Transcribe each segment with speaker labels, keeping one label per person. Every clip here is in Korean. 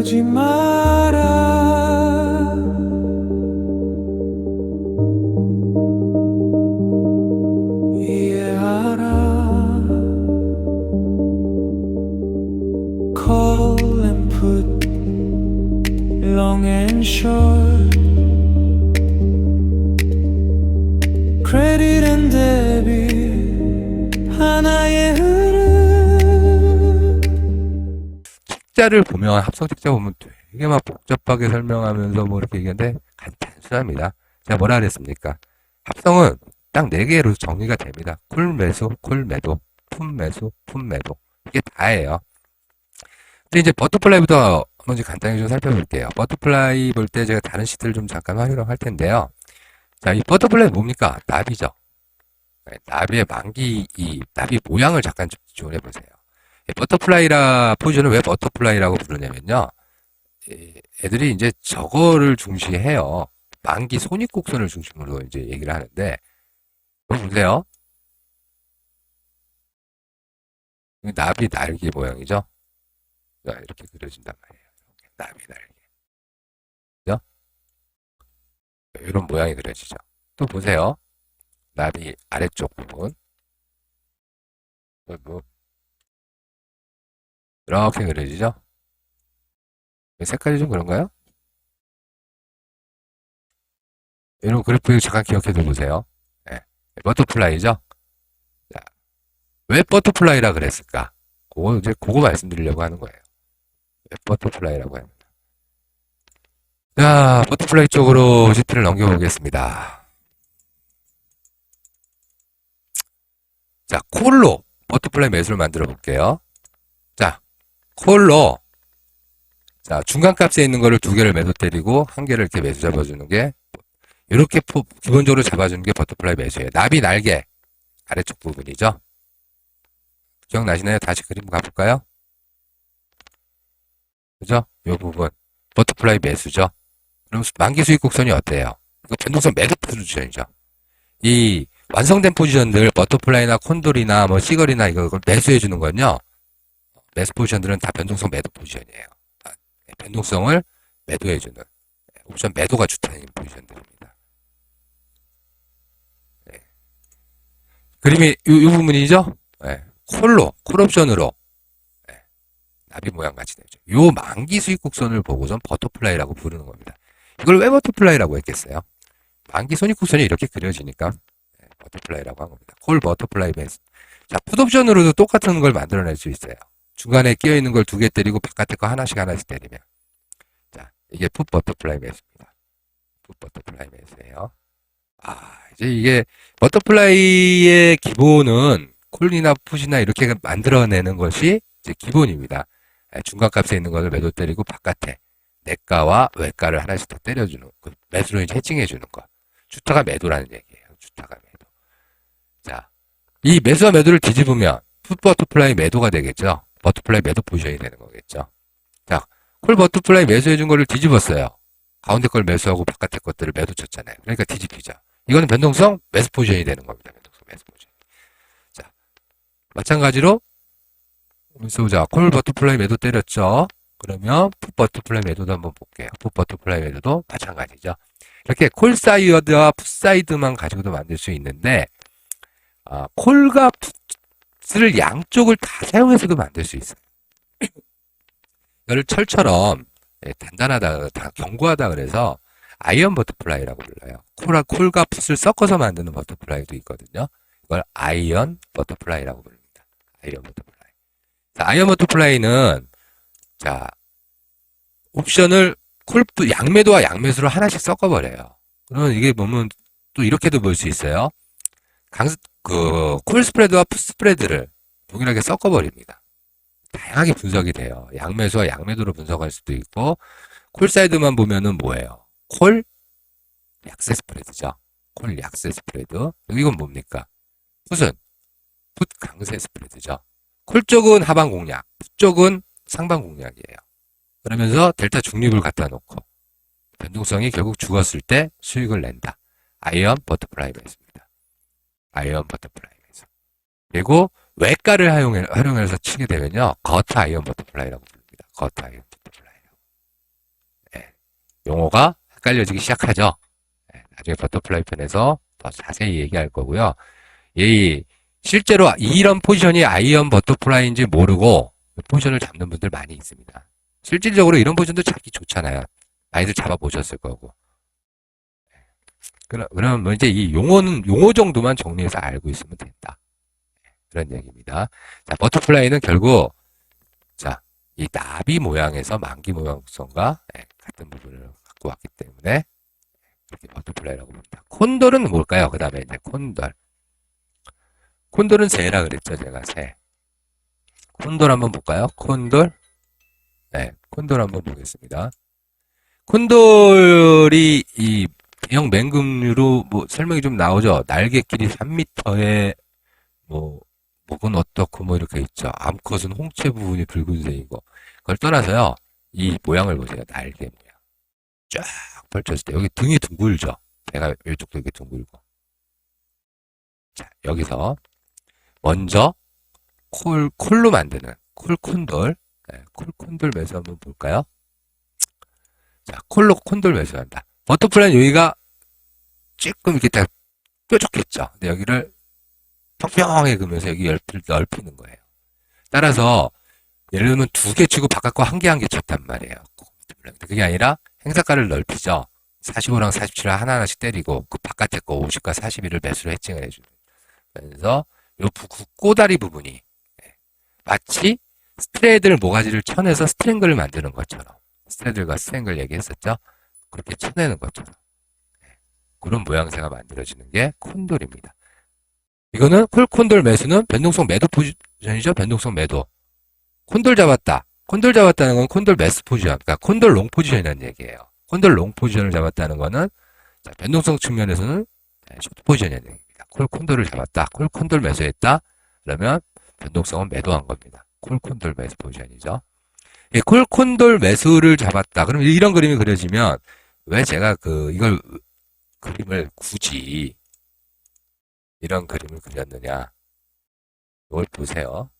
Speaker 1: 오지 마라. 이해하라. Call and put long and short, credit and debit 하나의 흐름.
Speaker 2: 책자를 보면, 합성 책자 보면 되게 막 복잡하게 설명하면서 뭐 이렇게 얘기하는데 단순합니다. 제가 뭐라 그랬습니까? 합성은 딱 4개로 정리가 됩니다. 쿨매수, 쿨매도, 품매수, 품매도. 이게 다예요. 근데 이제 버터플라이부터 먼저 간단히 좀 살펴볼게요. 버터플라이 볼 때 제가 다른 시트를 좀 잠깐 활용할 텐데요. 자, 이 버터플라이 뭡니까? 나비죠. 네, 나비의 만기, 이 나비 모양을 잠깐 집중을 해보세요. 버터플라이라 포지션을 왜 버터플라이라고 부르냐면요. 애들이 이제 저거를 중시해요. 만기 손익곡선을 중심으로 이제 얘기를 하는데, 이거 보세요. 나비 날개 모양이죠. 자, 이렇게 그려진단 말이에요. 나비 날개. 그죠? 이런 모양이 그려지죠. 또 보세요. 나비 아래쪽 부분. 이렇게 그려지죠? 색깔이 좀 그런가요? 이런 그래프 잠깐 기억해 두세요. 네. 버터플라이죠? 자, 왜 버터플라이라 그랬을까? 그거 말씀드리려고 하는 거예요. 왜 버터플라이라고 합니다. 자, 버터플라이 쪽으로 시트를 넘겨보겠습니다. 자, 콜로 버터플라이 매수를 만들어 볼게요. 자, 콜로. 자, 중간값에 있는 거를 2개를 매도 때리고 1개를 이렇게 매수 잡아주는 게, 이렇게 기본적으로 잡아주는 게 버터플라이 매수예요. 나비 날개 아래쪽 부분이죠. 기억나시나요? 다시 그림 가볼까요? 그죠? 이 부분 버터플라이 매수죠. 그럼 만기 수익 곡선이 어때요? 이거 변동성 매도 포지션이죠. 이 완성된 포지션들 버터플라이나 콘돌이나 뭐 시걸이나 이걸 매수해 주는 건요. 매수 포지션들은 다 변동성 매도 포지션이에요. 변동성을 매도해 주는 옵션 매도가 주탄인 포지션들입니다. 네. 그림이 이 부분이죠. 네. 콜옵션으로 네. 나비 모양 같이 되죠. 요 만기 수익 곡선을 보고선 버터플라이라고 부르는 겁니다. 이걸 왜 버터플라이라고 했겠어요? 만기 손익 곡선이 이렇게 그려지니까 네. 버터플라이라고 한 겁니다. 콜 버터플라이 베이스. 자, 풋옵션으로도 똑같은 걸 만들어낼 수 있어요. 중간에 끼어있는 걸 2개 때리고 바깥에 거 하나씩 때리면. 자, 이게 풋 버터플라이 매수입니다. 풋 버터플라이 매수예요. 이제 이게 버터플라이의 기본은 콜이나 풋이나 이렇게 만들어내는 것이 이제 기본입니다. 중간값에 있는 것을 매도 때리고 바깥에 내가와 외가를 하나씩 더 때려주는 그 매수로 이제 해칭해주는 거. 주타가 매도라는 얘기예요. 주타가 매도. 자, 이 매수와 매도를 뒤집으면 풋 버터플라이 매도가 되겠죠. 버터플라이 매도 포지션이 되는 거겠죠. 자, 콜 버터플라이 매수해준 거를 뒤집었어요. 가운데 걸 매수하고 바깥에 것들을 매도 쳤잖아요. 그러니까 뒤집히죠. 이거는 변동성 매수 포지션이 되는 겁니다. 변동성 매수 포지션. 자, 마찬가지로 자, 콜 버터플라이 매도 때렸죠. 그러면 풋 버터플라이 매도도 한번 볼게요. 풋 버터플라이 매도도 마찬가지죠. 이렇게 콜 사이드와 풋 사이드만 가지고도 만들 수 있는데 콜과 풋을 양쪽을 다 사용해서도 만들 수 있어요. 이걸 철처럼 단단하다, 견고하다 그래서 아이언 버터플라이라고 불러요. 콜과 풋을 섞어서 만드는 버터플라이도 있거든요. 이걸 아이언 버터플라이라고 부릅니다. 아이언 버터플라이. 자, 아이언 버터플라이는 자, 옵션을 양매도와 양매수로 하나씩 섞어버려요. 그러면 이게 보면 또 이렇게도 볼 수 있어요. 콜 스프레드와 풋 스프레드를 동일하게 섞어버립니다. 다양하게 분석이 돼요. 양매수와 양매도로 분석할 수도 있고, 콜 사이드만 보면은 뭐예요? 콜 약세 스프레드죠. 콜 약세 스프레드. 이건 뭡니까? 풋은 풋 강세 스프레드죠. 콜 쪽은 하방 공략, 풋 쪽은 상방 공략이에요. 그러면서 델타 중립을 갖다 놓고 변동성이 결국 죽었을 때 수익을 낸다. 아이언 버터플라이 매수입니다. 아이언 버터플라이 매수. 그리고 외가를 활용해서 치게 되면요. 거트 아이언 버터플라이라고 부릅니다. 거트 아이언 버터플라이라고. 용어가 헷갈려지기 시작하죠. 나중에 버터플라이 편에서 더 자세히 얘기할 거고요. 실제로 이런 포지션이 아이언 버터플라이인지 모르고 포지션을 잡는 분들 많이 있습니다. 실질적으로 이런 포지션도 잡기 좋잖아요. 많이들 잡아보셨을 거고. 그럼 이제 이 용어 정도만 정리해서 알고 있으면 된다. 그런 얘기입니다. 자, 버터플라이는 결국, 자, 이 나비 모양에서 만기 모양성과 같은 부분을 갖고 왔기 때문에, 이렇게 버터플라이라고 부릅니다. 콘돌은 뭘까요? 그 다음에 이제 콘돌. 콘돌은 새라 그랬죠, 제가 새. 콘돌 한번 볼까요? 콘돌. 네, 콘돌 한번 보겠습니다. 콘돌이 이 대형 맹금류로 뭐 설명이 좀 나오죠. 날개 길이 3m에 목은 어떻고 뭐 이렇게 있죠. 암컷은 홍채 부분이 붉은색이고 그걸 떠나서요. 이 모양을 보세요. 날개 모양. 쫙 펼쳤을 때 여기 등이 둥글죠. 배가 이쪽도 이렇게 둥글고. 자, 여기서 먼저 콜로 만드는 콜콘돌. 네, 콜콘돌 매수 한번 볼까요? 자, 콜로 콘돌 매수한다. 버터플라이는 여기가 조금 이렇게 딱 뾰족했죠. 근데 여기를 평평하게 그으면서 여기 넓히는 거예요. 따라서 예를 들면 2개 치고 바깥 거 1개 쳤단 말이에요. 그게 아니라 행사가를 넓히죠. 45랑 47을 하나하나씩 때리고 그 바깥에 거 50과 41을 매수로 해칭을 해주는. 그래서 요 꼬다리 부분이 마치 스트레이들 모가지를 쳐내서 스트랭글을 만드는 것처럼 스트레이들과 스트랭글 얘기했었죠. 그렇게 쳐내는 것처럼 그런 모양새가 만들어지는 게 콘돌입니다. 이거는 콜콘돌 매수는 변동성 매도 포지션이죠. 변동성 매도. 콘돌 잡았다. 콘돌 잡았다는 건 콘돌 매수 포지션. 그러니까 콘돌 롱 포지션이라는 얘기예요. 콘돌 롱 포지션을 잡았다는 거는 자, 변동성 측면에서는 쇼트 포지션이라는 얘기입니다. 콘돌을 잡았다. 콘돌 매수했다. 그러면 변동성은 매도한 겁니다. 콘돌 매수 포지션이죠. 콘돌 매수를 잡았다. 그럼 이런 그림이 그려지면 왜 제가 이걸 그림을 굳이 이런 그림을 그렸느냐. 이걸 보세요.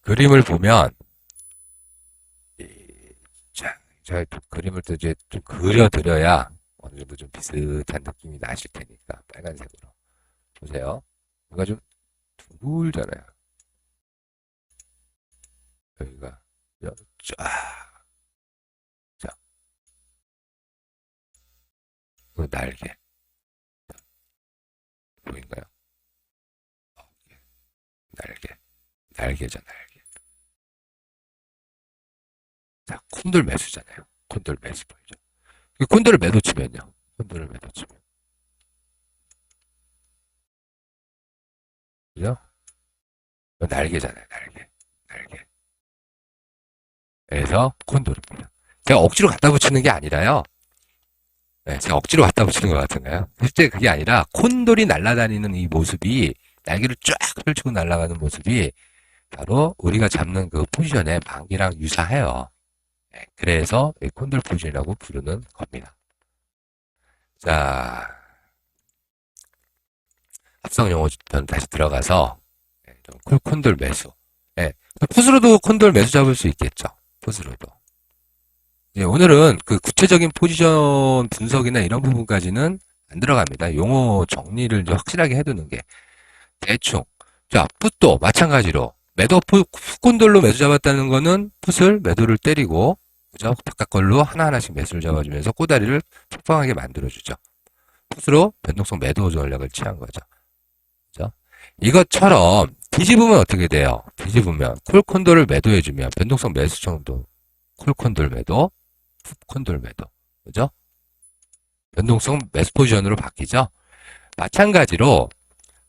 Speaker 2: 그림을 보면, 자, 제가 그림을 또 이제 좀 그려드려야 어느 정도 좀 비슷한 느낌이 나실 테니까, 빨간색으로. 보세요. 여기가 좀 둥글잖아요. 여기가, 쫙. 날개. 보인가요? 날개죠, 날개. 자, 콘돌 매수잖아요. 콘돌 매수 보이죠? 콘돌을 매도 치면요. 콘돌을 매도 치면. 그죠? 날개잖아요, 날개. 그래서 콘돌입니다. 제가 억지로 갖다 붙이는 게 아니라요. 네, 제가 억지로 갖다 붙이는 것 같은가요? 실제 그게 아니라 콘돌이 날아다니는 이 모습이 날개를 쫙 펼치고 날아가는 모습이 바로 우리가 잡는 그 포지션의 만기랑 유사해요. 네, 그래서 콘돌 포지션이라고 부르는 겁니다. 자, 합성 용어 다시 들어가서 콘돌 매수. 네, 풋으로도 콘돌 매수 잡을 수 있겠죠. 풋으로도. 예, 오늘은 그 구체적인 포지션 분석이나 이런 부분까지는 안 들어갑니다. 용어 정리를 이제 확실하게 해두는 게 대충. 자, 풋도 마찬가지로 매도 풋콘돌로 매수 잡았다는 거는 풋을 매도를 때리고 그죠? 바깥 걸로 하나하나씩 매수를 잡아주면서 꼬다리를 평평하게 만들어주죠. 풋으로 변동성 매도 전략을 취한 거죠. 그죠? 이것처럼 뒤집으면 어떻게 돼요? 뒤집으면 콜콘돌을 매도해주면 변동성 매수 정도 콜콘돌 매도 콘돌 매도. 그죠? 변동성 매수 포지션으로 바뀌죠? 마찬가지로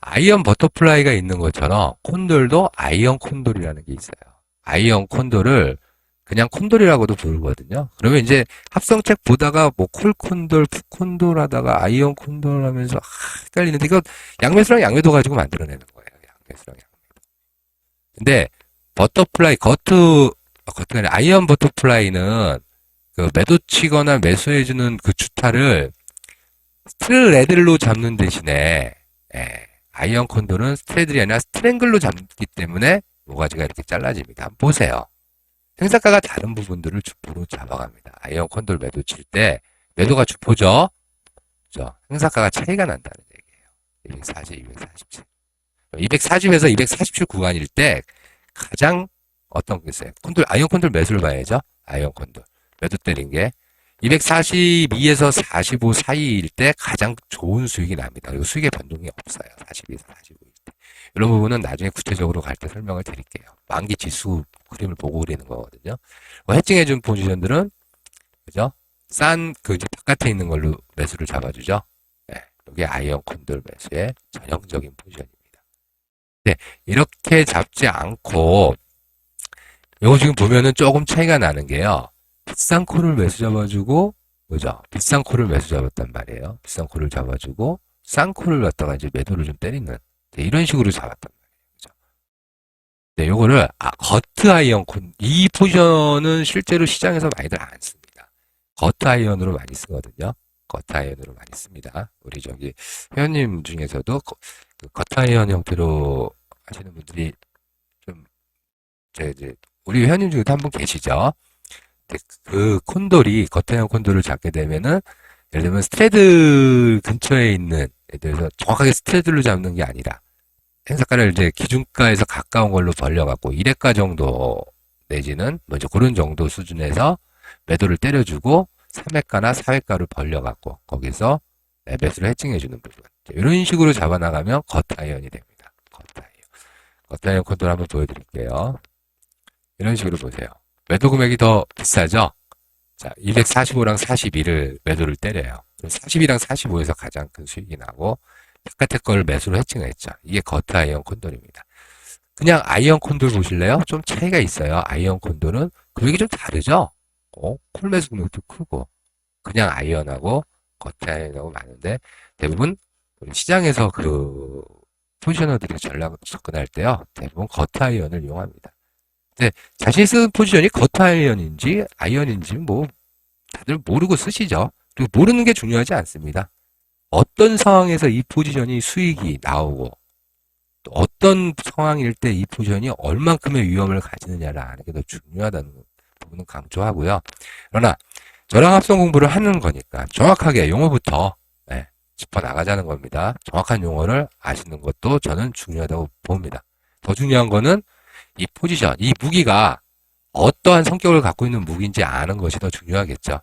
Speaker 2: 아이언 버터플라이가 있는 것처럼 콘돌도 아이언 콘돌이라는 게 있어요. 아이언 콘돌을 그냥 콘돌이라고도 부르거든요. 그러면 이제 합성책 보다가 뭐 콜콘돌, 풋콘돌 하다가 아이언 콘돌 하면서 헷갈리는데 이거 양매수랑 양매도 가지고 만들어내는 거예요. 양매수랑 양매도. 근데 버터플라이 겉에 아이언 버터플라이는 그 매도 치거나 매수해주는 그 주타를 스트레들로 잡는 대신에 아이언 콘돌은 스트레들이 아니라 스트랭글로 잡기 때문에 모가지가 이렇게 잘라집니다. 한번 보세요. 행사가가 다른 부분들을 주포로 잡아갑니다. 아이언 콘돌 매도 칠 때 매도가 주포죠. 그죠? 행사가가 차이가 난다는 얘기예요. 240, 247. 240에서 247 구간일 때 가장 어떤 게 있어요? 콘돌, 아이언 콘돌 매수를 봐야죠. 아이언 콘돌 매도 때린 게 242에서 45 사이일 때 가장 좋은 수익이 납니다. 그리고 수익의 변동이 없어요. 42에서 45일 때. 이런 부분은 나중에 구체적으로 갈 때 설명을 드릴게요. 만기 지수 그림을 보고 그리는 거거든요. 해칭해준 포지션들은, 그죠? 이제 바깥에 있는 걸로 매수를 잡아주죠. 네. 이게 아이언 콘돌 매수의 전형적인 포지션입니다. 네. 이렇게 잡지 않고, 이거 지금 보면은 조금 차이가 나는 게요. 비싼 콜을 매수 잡아주고, 그죠? 비싼 콜을 매수 잡았단 말이에요. 비싼 콜을 잡아주고, 싼 콜을 갖다가 이제 매도를 좀 때리는, 네, 이런 식으로 잡았단 말이에요. 그죠? 네, 요거를, 거트 아이언 콘, 이 포지션은 실제로 시장에서 많이들 안 씁니다. 거트 아이언으로 많이 쓰거든요. 거트 아이언으로 많이 씁니다. 우리 회원님 중에서도 거트 아이언 형태로 하시는 분들이 좀, 우리 회원님 중에도 한 분 계시죠? 그 콘돌이, 거타형 콘돌을 잡게 되면은, 예를 들면 스트레드 근처에 있는, 예를 들어서 정확하게 스트레드를 잡는 게 아니라, 행사가를 이제 기준가에서 가까운 걸로 벌려갖고, 1회가 정도 내지는, 먼저 그런 정도 수준에서 매도를 때려주고, 3회가나 4회가를 벌려갖고, 거기서 매수를 해칭해주는 부분. 이런 식으로 잡아나가면 거타이언이 됩니다. 거타이언 콘돌 한번 보여드릴게요. 이런 식으로 보세요. 매도 금액이 더 비싸죠? 자, 245랑 42를 매도를 때려요. 42랑 45에서 가장 큰 수익이 나고, 바깥에 걸 매수로 해칭했죠. 이게 거트 아이언 콘돌입니다. 그냥 아이언 콘돌 보실래요? 좀 차이가 있어요. 아이언 콘돌은 금액이 좀 다르죠? 콜 매수 금액도 크고, 그냥 아이언하고 거트 아이언하고 많은데, 대부분 시장에서 포지셔너들이 전략을 접근할 때요, 대부분 거트 아이언을 이용합니다. 네, 자신이 쓰는 포지션이 거트 아이언인지 아이언인지 다들 모르고 쓰시죠. 그리고 모르는 게 중요하지 않습니다. 어떤 상황에서 이 포지션이 수익이 나오고 또 어떤 상황일 때 이 포지션이 얼만큼의 위험을 가지느냐를 아는 게 더 중요하다는 부분은 강조하고요. 그러나 저랑 합성 공부를 하는 거니까 정확하게 용어부터 짚어나가자는 겁니다. 정확한 용어를 아시는 것도 저는 중요하다고 봅니다. 더 중요한 거는 이 포지션, 이 무기가 어떠한 성격을 갖고 있는 무기인지 아는 것이 더 중요하겠죠.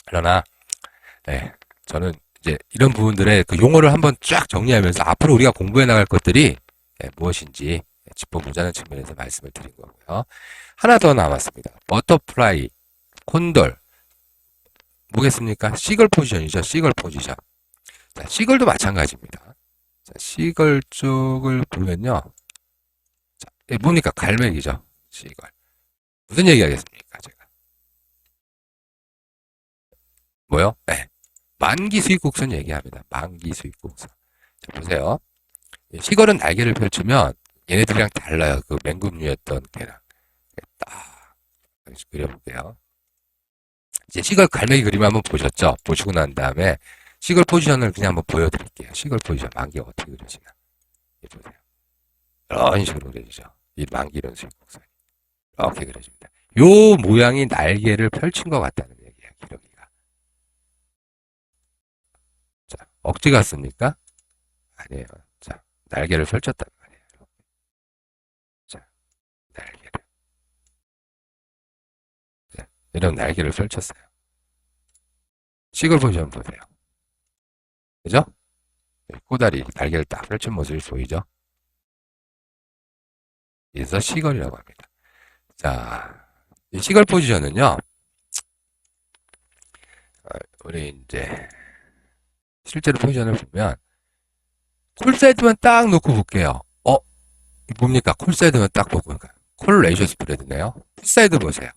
Speaker 2: 그러나, 저는 이제 이런 부분들의 그 용어를 한번 쫙 정리하면서 앞으로 우리가 공부해 나갈 것들이 무엇인지 짚어보자는 측면에서 말씀을 드린 거고요. 하나 더 남았습니다. 버터플라이, 콘돌. 뭐겠습니까? 시글 포지션이죠. 시글 포지션. 자, 시글도 마찬가지입니다. 자, 시글 쪽을 보면요. 뭡니까? 갈매기죠. 시걸. 무슨 얘기 하겠습니까? 제가. 뭐요? 만기 수익 곡선 얘기합니다. 만기 수익 곡선. 자, 보세요. 시걸은 날개를 펼치면 얘네들이랑 달라요. 그 맹금류였던 걔랑. 딱 그려볼게요. 이제 시걸 갈매기 그림 한번 보셨죠? 보시고 난 다음에 시걸 포지션을 그냥 한번 보여드릴게요. 시걸 포지션 만기가 어떻게 그려지나. 보세요. 이런 식으로 그려지죠. 이 만기 이런 수익 곡선이. 이렇게 그려집니다. 요 모양이 날개를 펼친 것 같다는 얘기예요. 기러기가. 자, 억지 같습니까? 아니에요. 자, 날개를 펼쳤단 말이에요. 자, 날개를. 자, 이런 날개를 펼쳤어요. 시글 포지션 보세요. 그죠? 꼬다리, 날개를 딱 펼친 모습이 보이죠? 그래서 시걸이라고 합니다. 자, 이 시걸 포지션은요, 우리 이제, 실제로 포지션을 보면, 콜사이드만 딱 놓고 볼게요. 이 뭡니까? 콜사이드만 딱 보고, 콜 레이셔 스프레드네요. 풋사이드 보세요.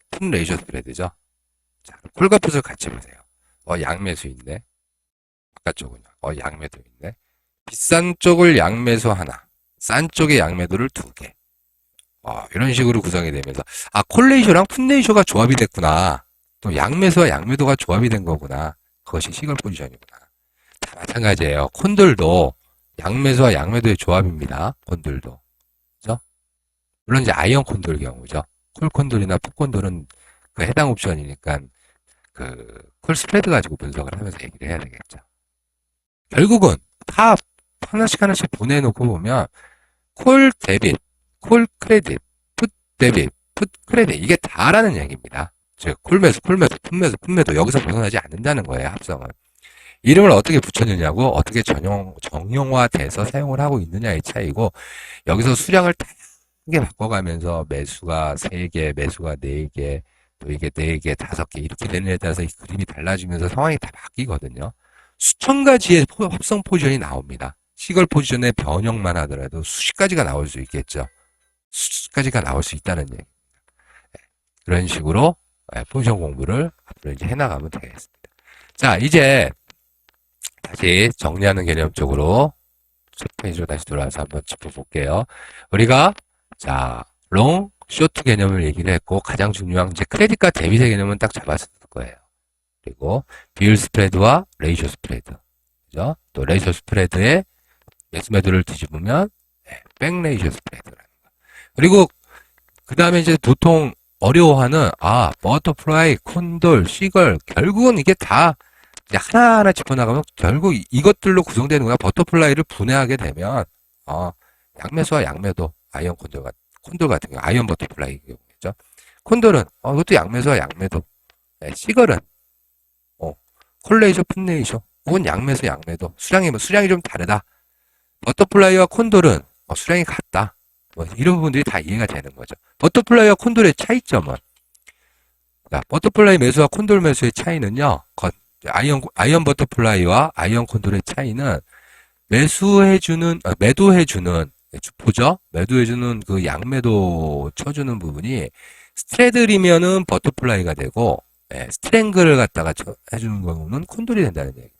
Speaker 2: 풋 레이셔 스프레드죠? 자, 콜과 풋을 같이 보세요. 양매수 있네. 바깥쪽은요. 양매도 있네. 비싼 쪽을 양매수 하나. 싼 쪽에 양매도를 2개. 이런 식으로 구성이 되면서, 콜레이쇼랑 풋레이쇼가 조합이 됐구나. 또 양매수와 양매도가 조합이 된 거구나. 그것이 시걸 포지션이구나. 다 마찬가지예요. 콘들도 양매수와 양매도의 조합입니다. 콘들도. 그죠? 물론 이제 아이언 콘돌 경우죠. 콜 콘돌이나 풋 콘돌은 그 해당 옵션이니까 그 콜 스프레드 가지고 분석을 하면서 얘기를 해야 되겠죠. 결국은 다 하나씩 하나씩 보내놓고 보면 콜 데빗, 콜 크레딧, 풋 데빗, 풋 크레딧 이게 다라는 얘기입니다. 즉 콜매수, 콜매수, 풋매수, 풋매도 여기서 벗어나지 않는다는 거예요. 합성은. 이름을 어떻게 붙여주냐고 어떻게 정형화돼서 사용을 하고 있느냐의 차이고 여기서 수량을 다양하게 바꿔가면서 매수가 3개, 매수가 4개, 또 이게 4개, 5개 이렇게 되는 데 따라서 이 그림이 달라지면서 상황이 다 바뀌거든요. 수천 가지의 합성 포지션이 나옵니다. 시걸 포지션의 변형만 하더라도 수십 가지가 나올 수 있겠죠. 수십 가지가 나올 수 있다는 얘기. 그런 식으로 포지션 공부를 앞으로 이제 해나가면 되겠습니다. 자, 이제 다시 정리하는 개념 쪽으로 첫 페이지로 다시 돌아와서 한번 짚어볼게요. 우리가 자, 롱, 쇼트 개념을 얘기를 했고 가장 중요한 이제 크레딧과 데빗의 개념은 딱 잡았을 거예요. 그리고 비율 스프레드와 레이쇼 스프레드. 그죠? 또 레이쇼 스프레드의 매수 매도를 뒤집으면 백 레이쇼 스프레드라는 거. 그리고 그 다음에 이제 보통 어려워하는 버터플라이, 콘돌, 시걸 결국은 이게 다 이제 하나하나 짚어나가면 결국 이것들로 구성되는구나. 버터플라이를 분해하게 되면 양매수와 양매도 아이언 콘돌 같은 경우 아이언 버터플라이 경우죠. 콘돌은 이것도 양매수와 양매도. 시걸은 콜레이쇼, 풋레이쇼 혹은 양매수, 양매도 수량이 좀 다르다. 버터플라이와 콘돌은 수량이 같다. 이런 부분들이 다 이해가 되는 거죠. 버터플라이와 콘돌의 차이점은 자, 버터플라이 매수와 콘돌 매수의 차이는요. 아이언 버터플라이와 아이언 콘돌의 차이는 매도해주는 주포죠. 매도해주는 그 양매도 쳐주는 부분이 스트레들이면은 버터플라이가 되고 스트랭글을 갖다가 해주는 경우는 콘돌이 된다는 얘기입니다.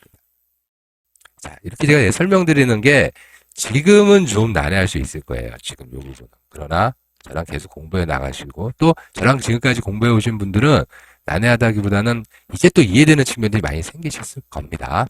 Speaker 2: 자, 이렇게 제가 설명드리는 게 지금은 좀 난해할 수 있을 거예요. 지금 요 부분은. 그러나 저랑 계속 공부해 나가시고 또 저랑 지금까지 공부해 오신 분들은 난해하다기보다는 이제 또 이해되는 측면들이 많이 생기셨을 겁니다.